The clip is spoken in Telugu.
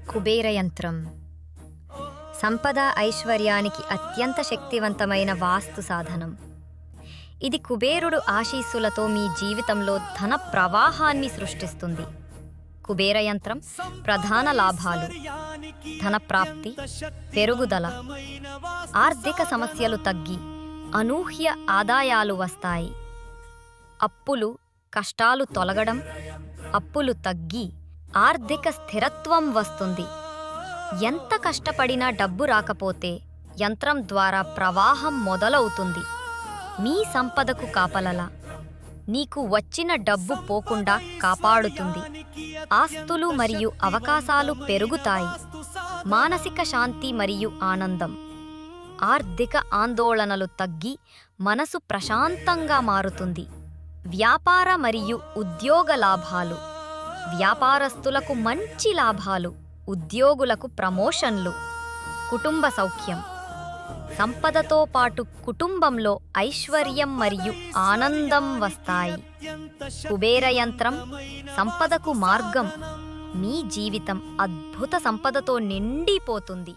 కుబేర యంత్రం సంపద ఐశ్వర్యానికి అత్యంత శక్తివంతమైన వాస్తు సాధనం. ఇది కుబేరుడు ఆశీస్సులతో మీ జీవితంలో ధన ప్రవాహాన్ని సృష్టిస్తుంది. కుబేర యంత్రం ప్రధాన లాభాలు: ధన ప్రాప్తి, పెరుగుదల, ఆర్థిక సమస్యలు తగ్గి అనూహ్య ఆదాయాలు వస్తాయి. అప్పులు, కష్టాలు తొలగడం, అప్పులు తగ్గి ఆర్థిక స్థిరత్వం వస్తుంది. ఎంత కష్టపడినా డబ్బు రాకపోతే యంత్రం ద్వారా ప్రవాహం మొదలవుతుంది. మీ సంపదకు కాపలలా నీకు వచ్చిన డబ్బు పోకుండా కాపాడుతుంది. ఆస్తులు మరియు అవకాశాలు పెరుగుతాయి. మానసిక శాంతి మరియు ఆనందం. ఆర్థిక ఆందోళనలు తగ్గి మనసు ప్రశాంతంగా మారుతుంది. వ్యాపార మరియు ఉద్యోగ లాభాలు. వ్యాపారస్తులకు మంచి లాభాలు, ఉద్యోగులకు ప్రమోషన్లు. కుటుంబ సౌఖ్యం. సంపదతో పాటు కుటుంబంలో ఐశ్వర్యం మరియు ఆనందం వస్తాయి. కుబేర యంత్రం సంపదకు మార్గం. మీ జీవితం అద్భుత సంపదతో నిండిపోతుంది.